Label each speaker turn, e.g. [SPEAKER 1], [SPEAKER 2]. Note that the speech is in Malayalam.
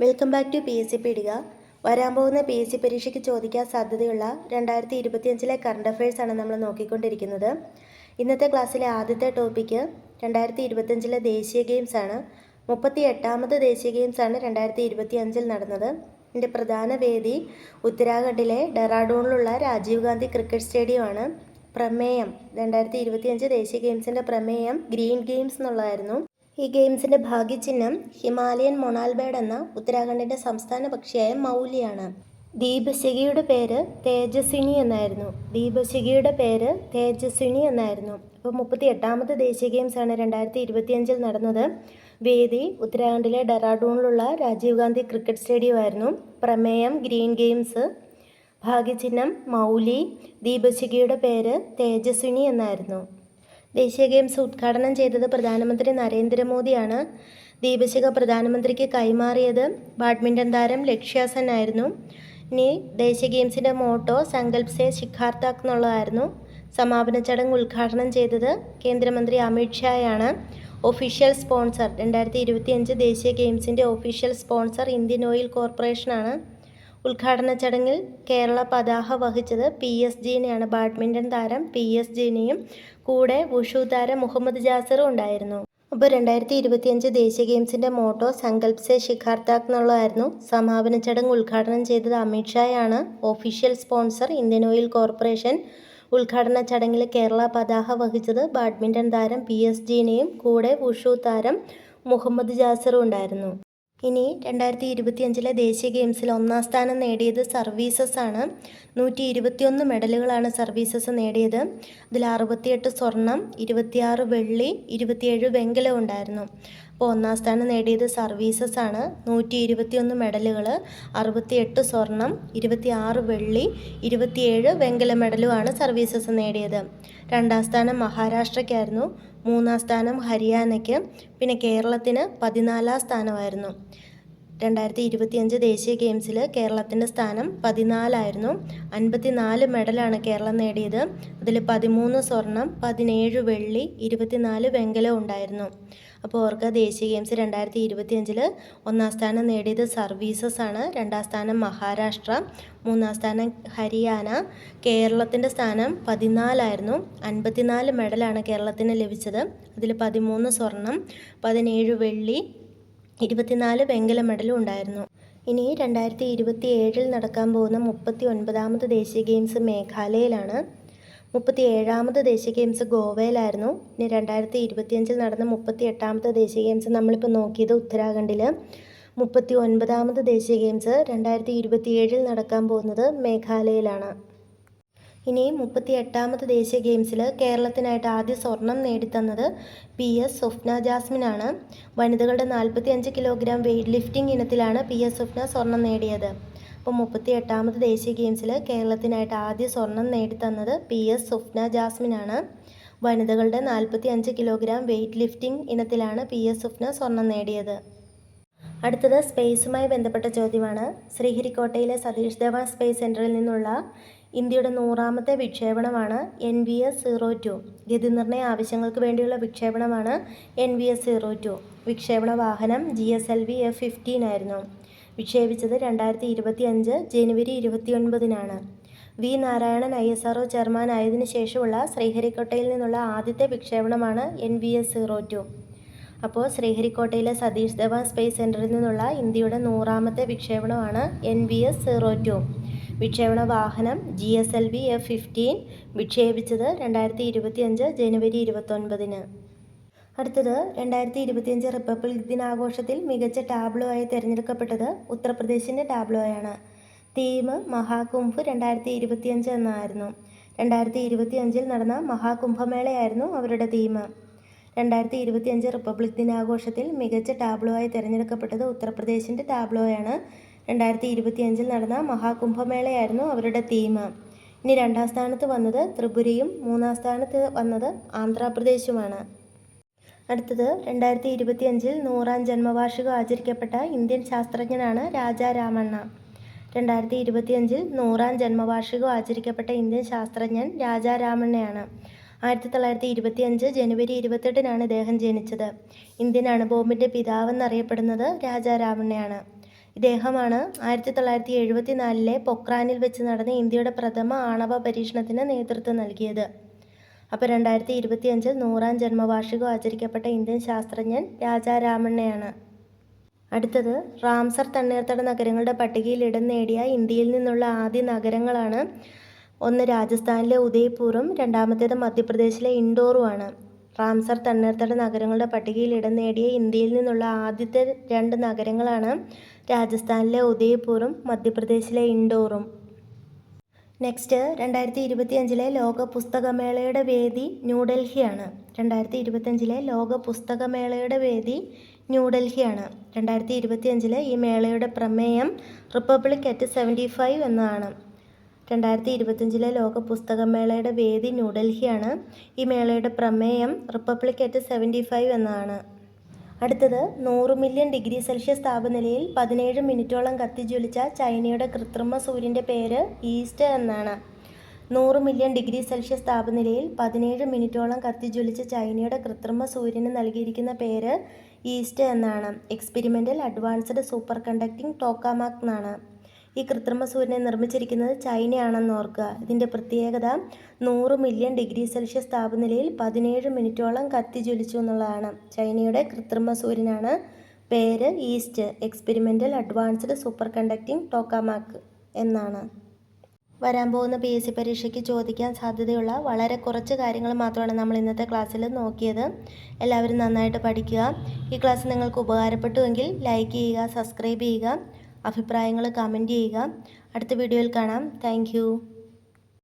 [SPEAKER 1] വെൽക്കം ബാക്ക് ടു PSC പീഡിക. വരാൻ പോകുന്ന PSC പരീക്ഷയ്ക്ക് ചോദിക്കാൻ സാധ്യതയുള്ള 2025 കറണ്ട് അഫയേഴ്സാണ് നമ്മൾ നോക്കിക്കൊണ്ടിരിക്കുന്നത്. ഇന്നത്തെ ക്ലാസ്സിലെ ആദ്യത്തെ ടോപ്പിക്ക് 2025 ദേശീയ ഗെയിംസ് ആണ്. 38ാമത് ദേശീയ ഗെയിംസ് ആണ് 2025 നടന്നത്. ഇതിൻ്റെ പ്രധാന വേദി ഉത്തരാഖണ്ഡിലെ ഡെറാഡൂണിലുള്ള രാജീവ് ഗാന്ധി ക്രിക്കറ്റ് സ്റ്റേഡിയമാണ്. പ്രമേയം 2025 ദേശീയ ഗെയിംസിൻ്റെ പ്രമേയം ഗ്രീൻ ഗെയിംസ് എന്നുള്ളതായിരുന്നു. ഈ ഗെയിംസിൻ്റെ ഭാഗ്യചിഹ്നം ഹിമാലയൻ മൊണാൽ ബേർഡ് എന്ന ഉത്തരാഖണ്ഡിൻ്റെ സംസ്ഥാന പക്ഷിയായ മൗലിയാണ്. ദീപശിഖയുടെ പേര് തേജസ്വിനി എന്നായിരുന്നു. അപ്പോൾ 38ാമത് ദേശീയ ഗെയിംസാണ് 2025 നടന്നത്. വേദി ഉത്തരാഖണ്ഡിലെ ഡെറാഡൂണിലുള്ള രാജീവ് ഗാന്ധി ക്രിക്കറ്റ് സ്റ്റേഡിയമായിരുന്നു. പ്രമേയം ഗ്രീൻ ഗെയിംസ്, ഭാഗ്യചിഹ്നം മൗലി, ദീപശിഖയുടെ പേര് തേജസ്വിനി എന്നായിരുന്നു. ദേശീയ ഗെയിംസ് ഉദ്ഘാടനം ചെയ്തത് പ്രധാനമന്ത്രി നരേന്ദ്രമോദിയാണ്. ദീപശിഖ പ്രധാനമന്ത്രിക്ക് കൈമാറിയത് ബാഡ്മിൻ്റൺ താരം ലക്ഷ്യ സെൻ ആയിരുന്നു. ഇനി ദേശീയ ഗെയിംസിൻ്റെ മോട്ടോ സങ്കൽപ് സേ ശിഖാർ തക് എന്നുള്ളതായിരുന്നു. സമാപന ചടങ്ങ് ഉദ്ഘാടനം ചെയ്തത് കേന്ദ്രമന്ത്രി അമിത് ഷായാണ്. ഒഫീഷ്യൽ സ്പോൺസർ 2025 ദേശീയ ഗെയിംസിൻ്റെ ഒഫീഷ്യൽ സ്പോൺസർ ഇന്ത്യൻ ഓയിൽ കോർപ്പറേഷനാണ്. ഉദ്ഘാടന ചടങ്ങിൽ കേരള പതാക വഹിച്ചത് PSG-നെയാണ്. ബാഡ്മിൻ്റൺ താരം PSG-നെയും കൂടെ വുഷു താരം മുഹമ്മദ് ജാസിറും ഉണ്ടായിരുന്നു. അപ്പോൾ 2025 ദേശീയ ഗെയിംസിൻ്റെ മോട്ടോ സങ്കൽപ് സേ ശിഖാർ തക് എന്നുള്ളതായിരുന്നു. സമാപന ചടങ്ങ് ഉദ്ഘാടനം ചെയ്തത് അമിത് ഷായാണ്. Official sponsor Indian Oil Corporation. ഉദ്ഘാടന ചടങ്ങിൽ കേരള പതാക വഹിച്ചത് ബാഡ്മിൻ്റൺ താരം PSG-നെയും കൂടെ വുഷു താരം മുഹമ്മദ് ജാസിറും ഉണ്ടായിരുന്നു. ഇനി 2025 ദേശീയ ഗെയിംസിൽ ഒന്നാം സ്ഥാനം നേടിയത് സർവീസസ് ആണ്. 121 മെഡലുകളാണ് സർവീസസ് നേടിയത്. അതിൽ 68 സ്വർണം, 26 വെള്ളി, 27 വെങ്കലം ഉണ്ടായിരുന്നു. അപ്പോൾ ഒന്നാം സ്ഥാനം നേടിയത് സർവീസസ് ആണ്. 121 മെഡലുകൾ, 68 സ്വർണം, 26 വെള്ളി, 27 വെങ്കല മെഡലുമാണ് സർവീസസ് നേടിയത്. രണ്ടാം സ്ഥാനം മഹാരാഷ്ട്രയ്ക്കായിരുന്നു. മൂന്നാം സ്ഥാനം ഹരിയാനയ്ക്ക്. പിന്നെ കേരളത്തിന് 14ാം സ്ഥാനമായിരുന്നു. 2025 ദേശീയ ഗെയിംസിൽ കേരളത്തിൻ്റെ സ്ഥാനം 14ആയിരുന്നു. 54 മെഡലാണ് കേരളം നേടിയത്. അതിൽ 13 സ്വർണം, 17 വെള്ളി, 24 വെങ്കലം ഉണ്ടായിരുന്നു. അപ്പോൾ ഓർക്കുക, ദേശീയ ഗെയിംസ് 2025 ഒന്നാം സ്ഥാനം നേടിയത് സർവീസസ് ആണ്. രണ്ടാം സ്ഥാനം മഹാരാഷ്ട്ര, മൂന്നാം സ്ഥാനം ഹരിയാന. കേരളത്തിൻ്റെ സ്ഥാനം 14ആയിരുന്നു. 54 മെഡലാണ് കേരളത്തിന് ലഭിച്ചത്. അതിൽ 13 സ്വർണം, 17 വെള്ളി, 24 വെങ്കല മെഡലും ഉണ്ടായിരുന്നു. ഇനി 2027 നടക്കാൻ പോകുന്ന 39ാമത് ദേശീയ ഗെയിംസ് മേഘാലയയിലാണ്. 37ാമത് ദേശീയ ഗെയിംസ് ഗോവയിലായിരുന്നു. ഇനി 2025 നടന്ന 38ാമത് ദേശീയ ഗെയിംസ് നമ്മളിപ്പോൾ നോക്കിയത് ഉത്തരാഖണ്ഡിൽ. 39ാമത് ദേശീയ ഗെയിംസ് 2027 നടക്കാൻ പോകുന്നത് മേഘാലയയിലാണ്. ഇനി 38ാമത് ദേശീയ ഗെയിംസിൽ കേരളത്തിനായിട്ട് ആദ്യ സ്വർണം നേടിത്തന്നത് PS സ്വപ്ന ജാസ്മിനാണ്. വനിതകളുടെ 45 കിലോഗ്രാം വെയ്റ്റ് ലിഫ്റ്റിംഗ് ഇനത്തിലാണ് PS സ്വപ്ന സ്വർണം നേടിയത്. അപ്പോൾ 38ാമത് ദേശീയ ഗെയിംസിൽ കേരളത്തിനായിട്ട് ആദ്യ സ്വർണം നേടിത്തന്നത് PS സ്വപ്ന ജാസ്മിനാണ്. വനിതകളുടെ 45 കിലോഗ്രാം വെയ്റ്റ് ലിഫ്റ്റിംഗ് ഇനത്തിലാണ് PS സ്വപ്ന സ്വർണം നേടിയത്. അടുത്തത് സ്പേസുമായി ബന്ധപ്പെട്ട ചോദ്യമാണ്. ശ്രീഹരിക്കോട്ടയിലെ സതീഷ് ധവാൻ സ്പേസ് സെൻറ്ററിൽ നിന്നുള്ള ഇന്ത്യയുടെ 100ാമത്തെ വിക്ഷേപണമാണ് NVS-02. ഗതിനിർണ്ണയ ആവശ്യങ്ങൾക്ക് വേണ്ടിയുള്ള വിക്ഷേപണമാണ് NVS-02. വിക്ഷേപണ വാഹനം GSLV F-15 ആയിരുന്നു. വിക്ഷേപിച്ചത് 2025 ജനുവരി 29-നാണ്. V നാരായണൻ ISRO ചെയർമാൻ ആയതിനു ശേഷമുള്ള ശ്രീഹരിക്കോട്ടയിൽ നിന്നുള്ള ആദ്യത്തെ വിക്ഷേപണമാണ് NVS-02. അപ്പോൾ ശ്രീഹരിക്കോട്ടയിലെ സതീഷ് ധവാൻ സ്പേസ് സെൻറ്ററിൽ നിന്നുള്ള ഇന്ത്യയുടെ 100ാമത്തെ വിക്ഷേപണമാണ് NVS-02. വിക്ഷേപണ വാഹനം GSLV F-15. വിക്ഷേപിച്ചത് 2025 ജനുവരി 29-ന്. അടുത്തത് 2025 റിപ്പബ്ലിക് ദിനാഘോഷത്തിൽ മികച്ച ടാബ്ലോ ആയി തിരഞ്ഞെടുക്കപ്പെട്ടത് ഉത്തർപ്രദേശിൻ്റെ ടാബ്ലോയാണ്. തീം മഹാകുംഭ് 2025 എന്നായിരുന്നു. 2025 നടന്ന മഹാകുംഭമേളയായിരുന്നു അവരുടെ തീം. 2025 റിപ്പബ്ലിക് ദിനാഘോഷത്തിൽ മികച്ച ടാബ്ലോ ആയി തിരഞ്ഞെടുക്കപ്പെട്ടത് ഉത്തർപ്രദേശിൻ്റെ ടാബ്ലോയാണ്. 2025 നടന്ന മഹാകുംഭമേളയായിരുന്നു അവരുടെ തീം. ഇനി രണ്ടാം സ്ഥാനത്ത് വന്നത് ത്രിപുരയും മൂന്നാം സ്ഥാനത്ത് വന്നത് ആന്ധ്രാപ്രദേശുമാണ്. അടുത്തത് 2025 100ാം ജന്മവാർഷികം ആചരിക്കപ്പെട്ട ഇന്ത്യൻ ശാസ്ത്രജ്ഞനാണ് രാജാ രാമണ്ണ. 2025 100ാം ജന്മവാർഷികം ആചരിക്കപ്പെട്ട ഇന്ത്യൻ ശാസ്ത്രജ്ഞൻ രാജാ രാമണ്ണയാണ്. 1925 ജനുവരി 28-നാണ് ഇദ്ദേഹം ജനിച്ചത്. ഇന്ത്യൻ അണുബോംബിൻ്റെ പിതാവെന്നറിയപ്പെടുന്നത് രാജാ രാമണ്ണയാണ്. ഇദ്ദേഹമാണ് 1974 പൊക്രാനിൽ വെച്ച് നടന്ന ഇന്ത്യയുടെ പ്രഥമ ആണവ പരീക്ഷണത്തിന് നേതൃത്വം നൽകിയത്. അപ്പോൾ 2025 100-ാം ജന്മവാർഷികം ആചരിക്കപ്പെട്ട ഇന്ത്യൻ ശാസ്ത്രജ്ഞൻ രാജാ രാമണ്ണയാണ്. അടുത്തത് റാംസർ തണ്ണീർത്തട നഗരങ്ങളുടെ പട്ടികയിൽ ഇടം നേടിയ ഇന്ത്യയിൽ നിന്നുള്ള ആദ്യ നഗരങ്ങളാണ്. ഒന്ന് രാജസ്ഥാനിലെ ഉദയ്പൂറും രണ്ടാമത്തേത് മധ്യപ്രദേശിലെ ഇൻഡോറുമാണ്. റാംസർ തണ്ണീർത്തട നഗരങ്ങളുടെ പട്ടികയിൽ ഇടം നേടിയ ഇന്ത്യയിൽ നിന്നുള്ള ആദ്യത്തെ 2 നഗരങ്ങളാണ് രാജസ്ഥാനിലെ ഉദയ്പൂറും മധ്യപ്രദേശിലെ ഇൻഡോറും. നെക്സ്റ്റ് 2025 ലോക പുസ്തകമേളയുടെ വേദി ന്യൂഡൽഹിയാണ്. 2025 ലോക പുസ്തകമേളയുടെ വേദി ന്യൂഡൽഹിയാണ്. 2025 ഈ മേളയുടെ പ്രമേയം റിപ്പബ്ലിക് അറ്റ് 75 എന്നാണ്. 2025 ലോക പുസ്തകമേളയുടെ വേദി ന്യൂഡൽഹിയാണ്. ഈ മേളയുടെ പ്രമേയം റിപ്പബ്ലിക് അറ്റ് 75 എന്നാണ്. അടുത്തത് 100 മില്യൺ ഡിഗ്രി സെൽഷ്യസ് താപനിലയിൽ 17 മിനിറ്റോളം കത്തിജ്വലിച്ച ചൈനയുടെ കൃത്രിമ സൂര്യൻ്റെ പേര് ഈസ്റ്റ് എന്നാണ്. 100 മില്യൺ ഡിഗ്രി സെൽഷ്യസ് താപനിലയിൽ 17 മിനിറ്റോളം കത്തിജ്വലിച്ച ചൈനയുടെ കൃത്രിമ സൂര്യന് നൽകിയിരിക്കുന്ന പേര് ഈസ്റ്റ് എന്നാണ്. Experimental advanced superconducting tokamak എന്നാണ്. ഈ കൃത്രിമ സൂര്യനെ നിർമ്മിച്ചിരിക്കുന്നത് ചൈനയാണെന്ന് ഓർക്കുക. ഇതിൻ്റെ പ്രത്യേകത 100 മില്യൺ ഡിഗ്രി സെൽഷ്യസ് താപനിലയിൽ 17 മിനിറ്റോളം കത്തിജ്വലിച്ചു എന്നുള്ളതാണ്. ചൈനയുടെ കൃത്രിമ സൂര്യനാണ്. പേര് EAST. Experimental advanced superconducting tokamak എന്നാണ്. വരാൻ പോകുന്ന PSC പരീക്ഷയ്ക്ക് ചോദിക്കാൻ സാധ്യതയുള്ള വളരെ കുറച്ച് കാര്യങ്ങൾ മാത്രമാണ് നമ്മൾ ഇന്നത്തെ ക്ലാസ്സിൽ നോക്കിയത്. എല്ലാവരും നന്നായിട്ട് പഠിക്കുക. ഈ ക്ലാസ് നിങ്ങൾക്ക് ഉപകാരപ്പെട്ടുവെങ്കിൽ ലൈക്ക് ചെയ്യുക, സബ്സ്ക്രൈബ് ചെയ്യുക, അഭിപ്രായങ്ങൾ കമൻറ്റ് ചെയ്യുക. അടുത്ത വീഡിയോയിൽ കാണാം. താങ്ക്